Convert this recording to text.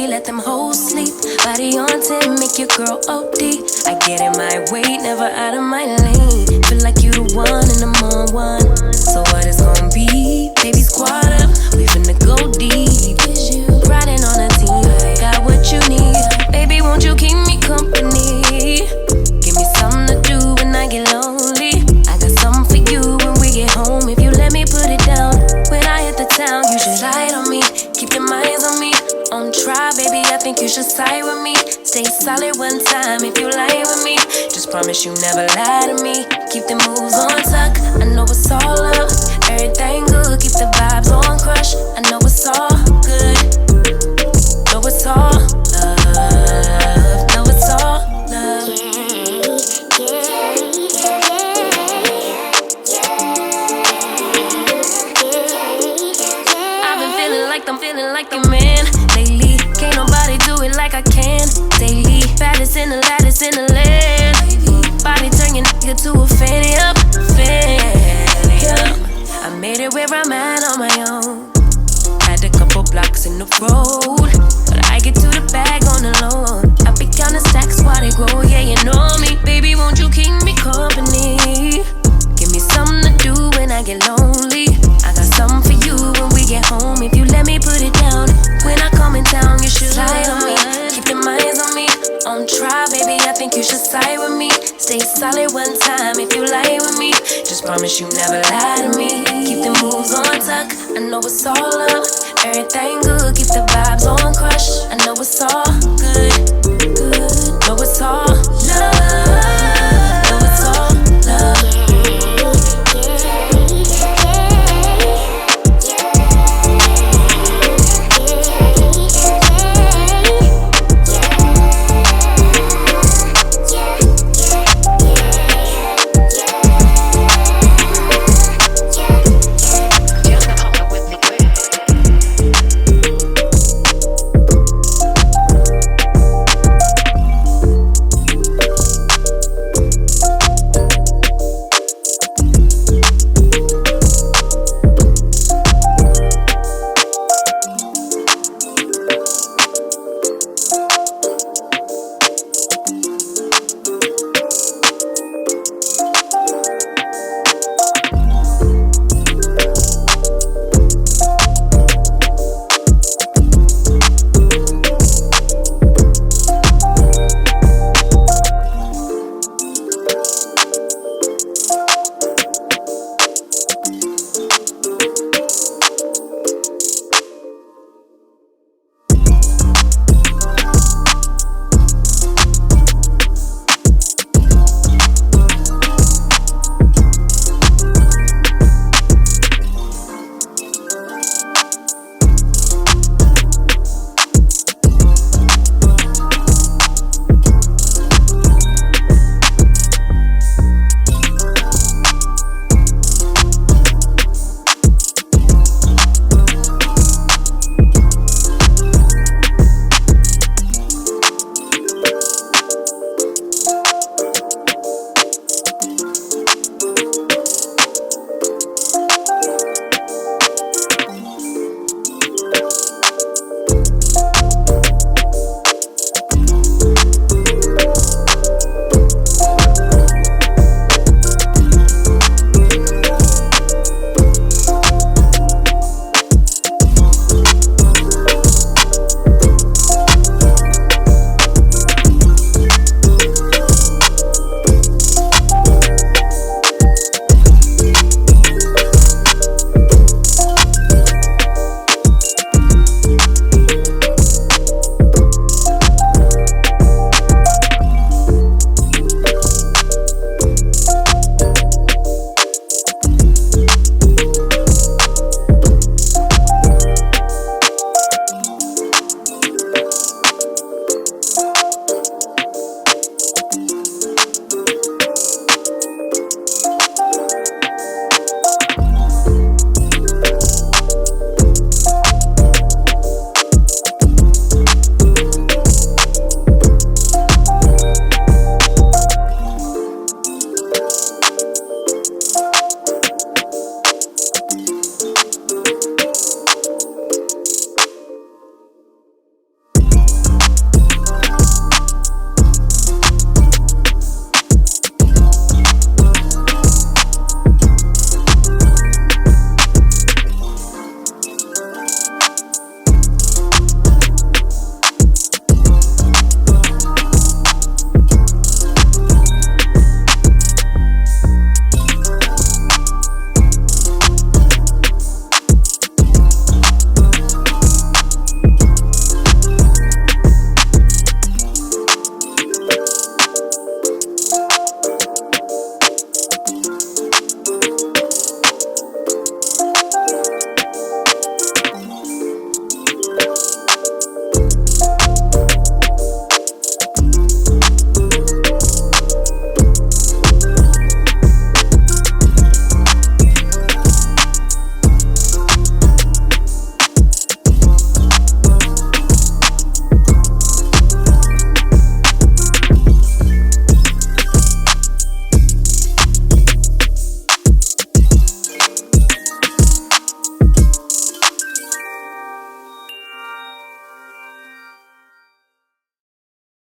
baby, let them hoes sleep. Body on 10, make your girl OD. I get in my way, never out of my lane. Feel like you the one and I'm on one. So what it's gonna be? Baby, squad up, we finna go deep. Riding on a team, got what you need. Baby, won't you keep me company? Give me something to do when I get lonely. I got something for you when we get home. If you let me put it down, when I hit the town, you should slide on me. Keep your minds on me. On try, baby, I think you should side with me. Stay solid one time if you lie with me. Just promise you never lie to me. Keep the moves on tuck, I know it's all up. Everything good, keep the vibes on crush. I know it's all good. Know it's all love. Know it's all love. I've been feeling like the man lately. Can't nobody do it like I can daily. Baddest in the land. Body turn your nigga to a fanny up. I made it where I'm at on my own. Had a couple blocks in the road, but I get to the bag on the low. I be counting stacks while they grow, yeah, you know me. Baby, won't you keep me company? Give me something to do when I get lonely. I got something for you when we get home. If you let me put it down, when I come in town, you should slide on me. Keep your minds on me. On try, baby, I think you should side with me. Stay solid one time if you lie with me. Just promise you never lie to me. Keep the moves on tuck, I know it's all up. Everything good, keep the vibes on crush. I